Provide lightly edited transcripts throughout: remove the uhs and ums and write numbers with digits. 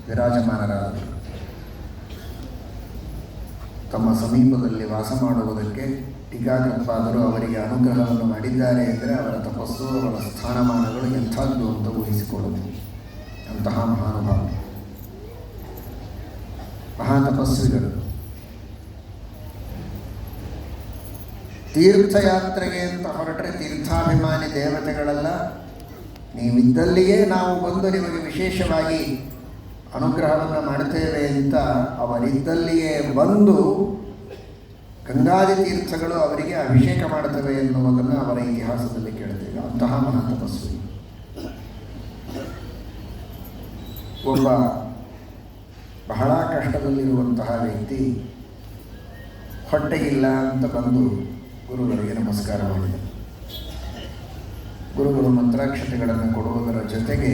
ವಿರಾಜಮಾನರಾದರು. ತಮ್ಮ ಸಮೀಪದಲ್ಲಿ ವಾಸ ಮಾಡುವುದಕ್ಕೆ ಟೀಕಾಕೃತ್ಪಾದರು ಅವರಿಗೆ ಅನುಗ್ರಹವನ್ನು ಮಾಡಿದ್ದಾರೆ ಎಂದರೆ ಅವರ ತಪಸ್ಸು, ಅವರ ಸ್ಥಾನಮಾನಗಳು ಎಂಥದ್ದು ಅಂತ ಊಹಿಸಿಕೊಳ್ಳುವುದು. ಅಂತಹ ಮಹಾನುಭಾವ, ಮಹಾತಪಸ್ವಿಗಳು. ತೀರ್ಥಯಾತ್ರೆಗೆ ಅಂತ ಹೊರಟ್ರೆ ತೀರ್ಥಾಭಿಮಾನಿ ದೇವತೆಗಳೆಲ್ಲ ನೀವಿದ್ದಲ್ಲಿಯೇ ನಾವು ಬಂದು ನಿಮಗೆ ವಿಶೇಷವಾಗಿ ಅನುಗ್ರಹವನ್ನು ಮಾಡುತ್ತೇವೆ ಅಂತ ಅವರಿದ್ದಲ್ಲಿಯೇ ಬಂದು ಗಂಗಾದಿ ತೀರ್ಥಗಳು ಅವರಿಗೆ ಅಭಿಷೇಕ ಮಾಡುತ್ತವೆ ಎನ್ನುವುದನ್ನು ಅವರ ಇತಿಹಾಸದಲ್ಲಿ ಕೇಳ್ತೇವೆ. ಅಂತಹ ಮಹಾತಪಸ್ವಿ. ಒಬ್ಬ ಬಹಳ ಕಷ್ಟದಲ್ಲಿರುವಂತಹ ವ್ಯಕ್ತಿ ಹೊಟ್ಟೆಗಿಲ್ಲ ಅಂತ ಬಂದು ಗುರುಗಳಿಗೆ ನಮಸ್ಕಾರ ಮಾಡಿದರು. ಗುರುಗಳು ಮಂತ್ರಾಕ್ಷತೆಗಳನ್ನು ಕೊಡುವುದರ ಜೊತೆಗೆ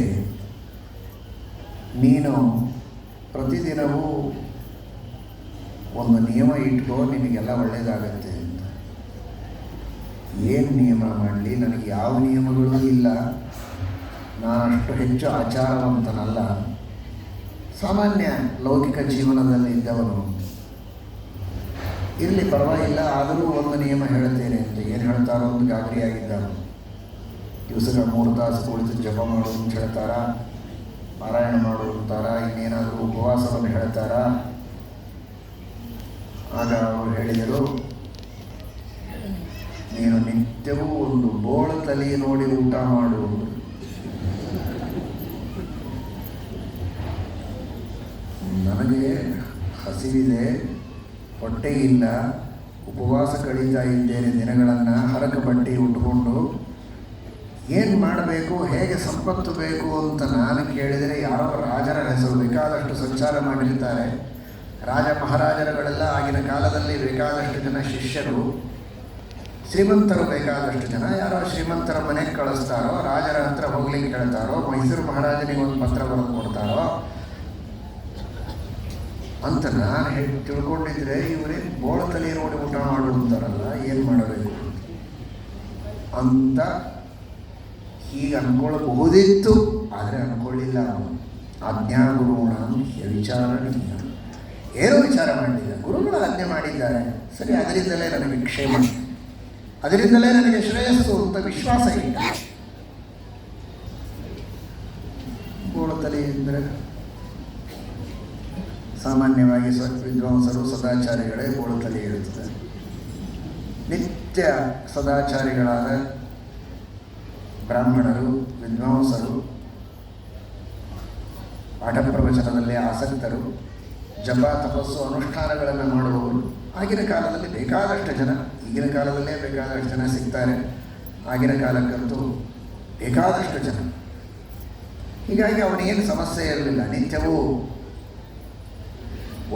ನೀನು ಪ್ರತಿದಿನವೂ ಒಂದು ನಿಯಮ ಇಟ್ಕೋ, ನಿನಗೆಲ್ಲ ಒಳ್ಳೆಯದಾಗತ್ತೆ ಅಂತ. ಏನು ನಿಯಮ ಮಾಡಲಿ? ನನಗೆ ಯಾವ ನಿಯಮಗಳೂ ಇಲ್ಲ, ನಾನಷ್ಟು ಹೆಚ್ಚು ಆಚಾರವಂತನಲ್ಲ, ಸಾಮಾನ್ಯ ಲೌಕಿಕ ಜೀವನದಲ್ಲಿ ಇದ್ದವನು. ಇರಲಿ ಪರವಾಗಿಲ್ಲ, ಆದರೂ ಒಂದು ನಿಯಮ ಹೇಳ್ತೇನೆ ಅಂತ. ಏನು ಹೇಳ್ತಾರೋ ಒಂದು ಗಾಬರಿಯಾಗಿದ್ದಾನು. ದಿವಸಗಳ 3 ತಾಸು ಕುಳಿತು ಜಪ ಮಾಡೋದು ಅಂತ ಹೇಳ್ತಾರಾ, ಪಾರಾಯಣ ಮಾಡೋದು ಅಂತಾರ, ಇನ್ನೇನಾದರೂ ಉಪವಾಸವನ್ನು ಹೇಳ್ತಾರ. ಆಗ ಅವರು ಹೇಳಿದರು, ನೀನು ನಿತ್ಯವೂ ಒಂದು ಬೋಳ ತಲೆ ನೋಡಿ ಊಟ ಮಾಡು. ನನಗೆ ಹಸಿವಿದೆ, ಹೊಟ್ಟೆಗಿಲ್ಲ, ಉಪವಾಸ ಕಳೀತಾ ಇದ್ದೇನೆ ದಿನಗಳನ್ನು, ಹರಕ ಬಟ್ಟೆ ಉಟ್ಕೊಂಡು ಏನು ಮಾಡಬೇಕು, ಹೇಗೆ ಸಂಪತ್ತು ಬೇಕು ಅಂತ ನಾನು ಕೇಳಿದರೆ ಯಾರೋ ರಾಜರ ಹೆಸರು ಬೇಕಾದಷ್ಟು ಸಂಚಾರ ಮಾಡಿರ್ತಾರೆ. ರಾಜ ಮಹಾರಾಜರುಗಳೆಲ್ಲ ಆಗಿನ ಕಾಲದಲ್ಲಿ ಬೇಕಾದಷ್ಟು ಜನ ಶಿಷ್ಯರು, ಶ್ರೀಮಂತರು ಬೇಕಾದಷ್ಟು ಜನ. ಯಾರೋ ಶ್ರೀಮಂತರ ಮನೆಗೆ ಕಳಿಸ್ತಾರೋ, ರಾಜರ ಹತ್ರ ಹೋಗ್ಲಿಕ್ಕೆ ಹೇಳ್ತಾರೋ, ಮೈಸೂರು ಮಹಾರಾಜನಿಗೆ ಒಂದು ಪತ್ರ ಬರೆದು ಕೊಡ್ತಾರೋ ಅಂತ ನಾನು ತಿಳ್ಕೊಂಡಿದ್ರೆ ಇವರೇ ಬೋಳ ತಲೆ ನೋಡಿ ಊಟ ಮಾಡುವಂತಾರಲ್ಲ, ಏನು ಮಾಡಬೇಕು ಅಂತ ಹೀಗೆ ಅಂದ್ಕೊಳ್ಬಹುದಿತ್ತು. ಆದರೆ ಅಂದ್ಕೊಳ್ಳಿಲ್ಲ. ಅಜ್ಞಾನ ಗುರುಗುಣ ವಿಚಾರಣೀಯ, ಏನೂ ವಿಚಾರ ಮಾಡಲಿಲ್ಲ. ಗುರುಗಳು ಆಜ್ಞೆ ಮಾಡಿದ್ದಾರೆ, ಸರಿ, ಅದರಿಂದಲೇ ನನಗೆ ಕ್ಷೇಮ, ಅದರಿಂದಲೇ ನನಗೆ ಶ್ರೇಯಸ್ಸು ಅಂತ ವಿಶ್ವಾಸ ಇಲ್ಲ. ಬೋಳತಲೆ ಎಂದರೆ ಸಾಮಾನ್ಯವಾಗಿ ವಿದ್ವಾಂಸರು ಸದಾಚಾರಿಗಳೇ ಬೋಳತಲೆ ಇರುತ್ತದೆ. ನಿತ್ಯ ಸದಾಚಾರಿಗಳಾದ ಬ್ರಾಹ್ಮಣರು, ವಿದ್ವಾಂಸರು, ಪಾಠ ಪ್ರವಚನದಲ್ಲಿ ಆಸಕ್ತರು, ಜಪ ತಪಸ್ಸು ಅನುಷ್ಠಾನಗಳನ್ನು ಮಾಡುವವರು ಆಗಿನ ಕಾಲದಲ್ಲಿ ಬೇಕಾದಷ್ಟು ಜನ. ಈಗಿನ ಕಾಲದಲ್ಲೇ ಬೇಕಾದಷ್ಟು ಜನ ಸಿಗ್ತಾರೆ, ಆಗಿನ ಕಾಲಕ್ಕಂತೂ ಬೇಕಾದಷ್ಟು ಜನ. ಹೀಗಾಗಿ ಅವನಿಗೇನು ಸಮಸ್ಯೆ ಇರಲಿಲ್ಲ. ನಿತ್ಯವೂ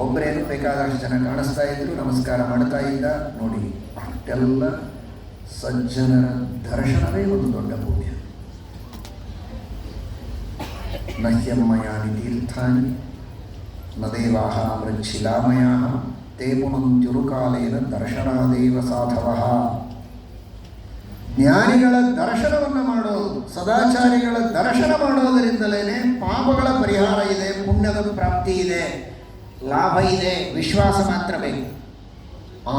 ಒಬ್ಬರೇನು ಬೇಕಾದಷ್ಟು ಜನ ಕಾಣಿಸ್ತಾ ಇದ್ರು, ನಮಸ್ಕಾರ ಮಾಡ್ತಾ ಇದ್ದ. ನೋಡಿ, ಅಷ್ಟೆಲ್ಲ ಸಜ್ಜನರ ದರ್ಶನವೇ ಒಂದು ದೊಡ್ಡ ಪುಣ್ಯ. ನಹ್ಯಮ್ಮಯಾನಿ ತೀರ್ಥಾನಿ ನ ದೇವಾಹ ಮೃಚ್ಛಿಲಾಮಯಾಃ ತೇ ಪುನಂತ್ಯುರುಕಾಲೇನ ದರ್ಶನಾದೇವ ಸಾಧವಃ. ಜ್ಞಾನಿಗಳ ದರ್ಶನವನ್ನು ಮಾಡೋದು, ಸದಾಚಾರಿಗಳ ದರ್ಶನ ಮಾಡೋದರಿಂದಲೇ ಪಾಪಗಳ ಪರಿಹಾರ ಇದೆ, ಪುಣ್ಯದ ಪ್ರಾಪ್ತಿ ಇದೆ, ಲಾಭ ಇದೆ, ವಿಶ್ವಾಸ ಮಾತ್ರ ಬೇಕು.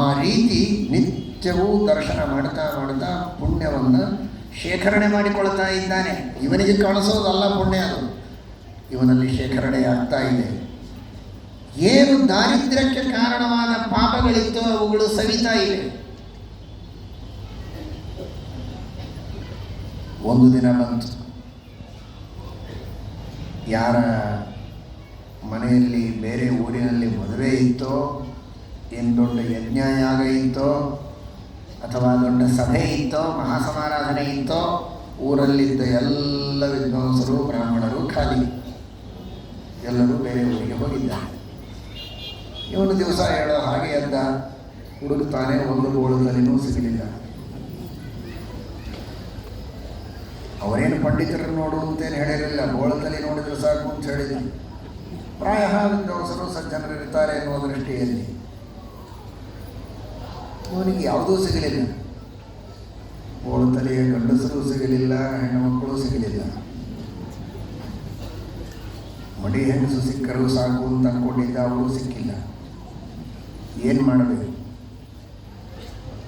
ಆ ರೀತಿ ನಿತ್ಯವೂ ದರ್ಶನ ಮಾಡ್ತಾ ಮಾಡ್ತಾ ಪುಣ್ಯವನ್ನು ಶೇಖರಣೆ ಮಾಡಿಕೊಳ್ತಾ ಇದ್ದಾನೆ. ಇವನಿಗೆ ಕಾಣಿಸೋದಲ್ಲ ಪುಣ್ಯ, ಅದು ಇವನಲ್ಲಿ ಶೇಖರಣೆ ಆಗ್ತಾ ಇದೆ. ಏನು ದಾರಿದ್ರ್ಯಕ್ಕೆ ಕಾರಣವಾದ ಪಾಪಗಳಿತ್ತು ಅವುಗಳು ಸವಿತಾ ಇವೆ. ಒಂದು ದಿನ ಬಂತು, ಯಾರ ಮನೆಯಲ್ಲಿ ಬೇರೆ ಊರಿನಲ್ಲಿ ಮದುವೆ ಇತ್ತೋ, ಏನು ದೊಡ್ಡ ಯಜ್ಞಯಾಗ ಇತ್ತೋ, ಅಥವಾ ದೊಡ್ಡ ಸಭೆ ಇತ್ತೋ, ಮಹಾಸಮಾರಾಧನೆ ಇತ್ತೋ, ಊರಲ್ಲಿದ್ದ ಎಲ್ಲ ವಿದ್ವಾಂಸರು ಬ್ರಾಹ್ಮಣರು ಖಾಲಿ, ಎಲ್ಲರೂ ಬೇರೆ ಊರಿಗೆ ಹೋಗಿದ್ದಾರೆ. ಇವನು ದಿವಸ ಹೇಳೋ ಹಾಗೆ ಎದ್ದ, ಹುಡುಕ್ತಾನೆ, ಒಂದು ಬೋಳದಲ್ಲಿನೂ ಸಿಗಲಿಲ್ಲ. ಅವರೇನು ಪಂಡಿತರು ನೋಡು ಅಂತೇನು ಹೇಳಿರಲಿಲ್ಲ, ಬೋಳದಲ್ಲಿ ನೋಡಿದ್ರೆ ಸಾಕು ಅಂತ ಹೇಳಿದ್ರು. ಪ್ರಾಯ ವಿದ್ವಾಂಸರು ಸಜ್ಜನರು ಇರ್ತಾರೆ ಎನ್ನುವ ದೃಷ್ಟಿಯಲ್ಲಿ ಅವನಿಗೆ ಯಾವುದೂ ಸಿಗಲಿಲ್ಲ. ಬೋಳತಲೆಯ ಗಂಡಸರು ಸಿಗಲಿಲ್ಲ, ಹೆಣ್ಣು ಮಕ್ಕಳು ಸಿಗಲಿಲ್ಲ. ಮಡಿ ಹೆಂಗಸು ಸಿಕ್ಕರೂ ಸಾಕು ಅಂತ ಅಂದ್ಕೊಂಡಿದ್ದ, ಅವರು ಸಿಕ್ಕಿಲ್ಲ. ಏನು ಮಾಡಬೇಕು?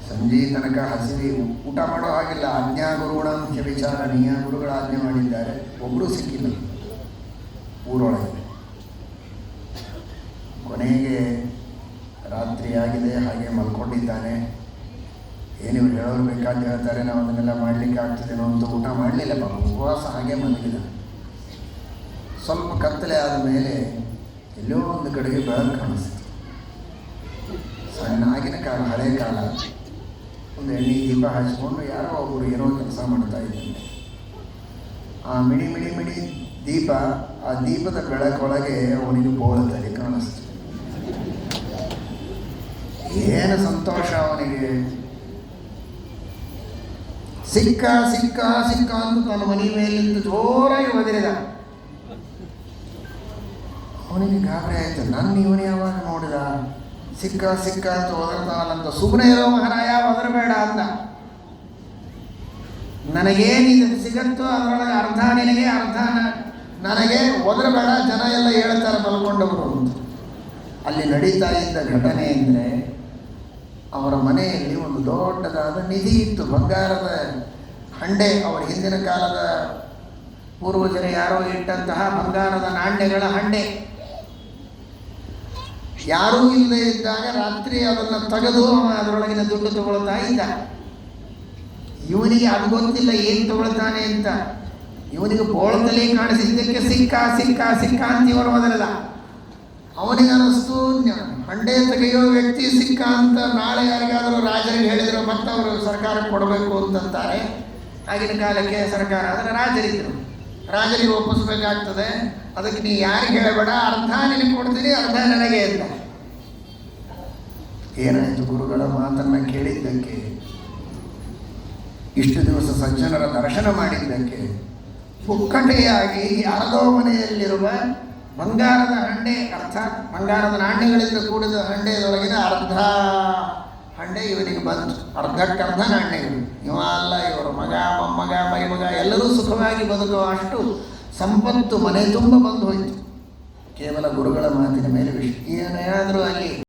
ಸಂಜೆ ತನಕ ಹಸಿವಿ, ಊಟ ಮಾಡೋ ಹಾಗಿಲ್ಲ. ಆಜ್ಞಾ ಗುರುಗಳಂಶ ವಿಚಾರಣೀಯ, ಗುರುಗಳ ಆಜ್ಞೆ ಮಾಡಿದ್ದಾರೆ, ಒಬ್ಬರೂ ಸಿಕ್ಕಿಲ್ಲ ಊರೊಳಗೆ. ಕೊನೆಗೆ ರಾತ್ರಿ ಆಗಿದೆ, ಹಾಗೆ ಮಲ್ಕೊಂಡಿದ್ದಾನೆ. ಏನಿವ್ರು ಹೇಳೋರು ಬೇಕಾದ ಹೇಳ್ತಾರೆ, ನಾವು ಅದನ್ನೆಲ್ಲ ಮಾಡಲಿಕ್ಕೆ ಆಗ್ತದೇನೋ ಅಂತ ಊಟ ಮಾಡಲಿಲ್ಲ. ಪಾಪ ಉಪವಾಸ ಹಾಗೆ ಮಲಗಿದ. ಸ್ವಲ್ಪ ಕತ್ತಲೆ ಆದ ಮೇಲೆ ಎಲ್ಲೋ ಒಂದು ಕಡೆಗೆ ಬೆಳಕು ಕಾಣಿಸ್ತು. ಸಣ್ಣ ಆಗಿನ ಕಾಲ, ಹಳೆ ಕಾಲ. ಒಂದು ಎಣ್ಣೆ ದೀಪ ಹಚ್ಕೊಂಡು ಯಾರೋ ಒಬ್ಬರು ಏನೋ ಕೆಲಸ ಮಾಡ್ತಾ ಇದ್ದಂತೆ. ಆ ಮಿಡಿ ಮಿಡಿ ಮಿಡಿ ದೀಪ, ಆ ದೀಪದ ಬೆಳಕೊಳಗೆ ಅವನಿಗೆ ಬೋಳದಲ್ಲಿ ಕಾಣಿಸ್ತು. ಏನು ಸಂತೋಷ ಅವನಿಗೆ! ಸಿಕ್ಕ ಸಿಕ್ಕ ಸಿಕ್ಕ ಅಂತ ತನ್ನ ಮನೆ ಮೇಲಿಂದ ಜೋರಾಗಿ ಒದರಿದ. ಅವನಿಗೆ ಗಾಬರಿ ಆಯ್ತು. ನನ್ನ ಇವನು ಯಾವಾಗ ನೋಡಿದ? ಸಿಕ್ಕ ಸಿಕ್ಕ ಅಂತ ಒದರ್ತಾನಂತ. ಸುಮ್ಮನೆ ಇರೋ ಮಹಾರಾಯ, ಒದರಬೇಡ ಅಂದ. ನನಗೇನಿದೆ ಸಿಗತ್ತೋ ಅದರೊಳಗೆ ಅರ್ಧ ನಿನಗೆ, ಅರ್ಧ ನನಗೆ, ಒದರಬೇಡ, ಜನ ಎಲ್ಲ ಹೇಳ್ತಾರೆ ಮಲ್ಕೊಂಡವರು ಅಂತ. ಅಲ್ಲಿ ನಡೀತಾ ಇದ್ದ ಘಟನೆ ಅಂದರೆ, ಅವರ ಮನೆಯಲ್ಲಿ ಒಂದು ದೊಡ್ಡದಾದ ನಿಧಿ ಇತ್ತು, ಬಂಗಾರದ ಹಂಡೆ. ಅವರ ಹಿಂದಿನ ಕಾಲದ ಪೂರ್ವಜರು ಯಾರೋ ಇಟ್ಟಂತಹ ಬಂಗಾರದ ನಾಣ್ಯಗಳ ಹಂಡೆ. ಯಾರೂ ಇಲ್ಲದೆ ಇದ್ದಾಗ ರಾತ್ರಿ ಅದನ್ನು ತೆಗೆದು ಅದರೊಳಗಿನ ದುಡ್ಡು ತಗೊಳ್ತಾ ಇದ್ದ. ಇವನಿಗೆ ಅದು ಗೊತ್ತಿಲ್ಲ ಏನು ತಗೊಳ್ತಾನೆ ಅಂತ. ಇವನಿಗೆ ಬೋಳದಲ್ಲಿ ಕಾಣಿಸಿದ್ದಕ್ಕೆ ಸಿಕ್ಕ ಸಿಕ್ಕ ಸಿಕ್ಕ ಅಂತ ಇವನು ಮೊದಲಲ್ಲ. ಅವನಿಗೆ ಅನ್ನಿಸ್ತು, ಹಂಡೆ ತೆಗೆಯೋ ವ್ಯಕ್ತಿ ಸಿಕ್ಕ ಅಂತ ನಾಳೆ ಯಾರಿಗಾದರೂ ರಾಜರಿಗೆ ಹೇಳಿದ್ರು ಮತ್ತವರು ಸರ್ಕಾರಕ್ಕೆ ಕೊಡಬೇಕು ಅಂತಂತಾರೆ. ಆಗಿನ ಕಾಲಕ್ಕೆ ಸರ್ಕಾರ ಆದರೆ ರಾಜರಿದ್ದರು, ರಾಜರಿಗೆ ಒಪ್ಪಿಸ್ಬೇಕಾಗ್ತದೆ. ಅದಕ್ಕೆ ನೀ ಯಾರಿಗೆ ಹೇಳಬೇಡ, ಅರ್ಧ ನಿನಗೆ ಕೊಡ್ತೀನಿ, ಅರ್ಧ ನನಗೆ ಅಂತ. ಏನಾಯಿತು? ಗುರುಗಳ ಮಾತನ್ನು ಕೇಳಿದ್ದಕ್ಕೆ, ಇಷ್ಟು ದಿವಸ ಸಜ್ಜನರ ದರ್ಶನ ಮಾಡಿದ್ದಕ್ಕೆ, ಪುಕ್ಕಟೆಯಾಗಿ ಯಾರದೋ ಮನೆಯಲ್ಲಿರುವ ಬಂಗಾರದ ಹಂಡೆ, ಅರ್ಥಾತ್ ಬಂಗಾರದ ನಾಣ್ಯಗಳಿಂದ ಕೂಡಿದ ಹಂಡೆಯೊಳಗಿನ ಅರ್ಧ ಹಂಡೆ ಇವನಿಗೆ ಬಂತು. ಅರ್ಧಕ್ಕರ್ಧ ನಾಣ್ಯಗಳು. ಇವ ಅಲ್ಲ, ಇವರು ಮಗ, ಮೊಮ್ಮಗ, ಮೈಮಗ ಎಲ್ಲರೂ ಸುಖವಾಗಿ ಬದುಕುವ ಅಷ್ಟು ಸಂಪತ್ತು ಮನೆ ತುಂಬ ಬಂದು ಹೋಯಿತು. ಕೇವಲ ಗುರುಗಳ ಮಾತಿನ ಮೇಲೆ ವಿಷಯ ಏನಾದರೂ ಅಲ್ಲಿ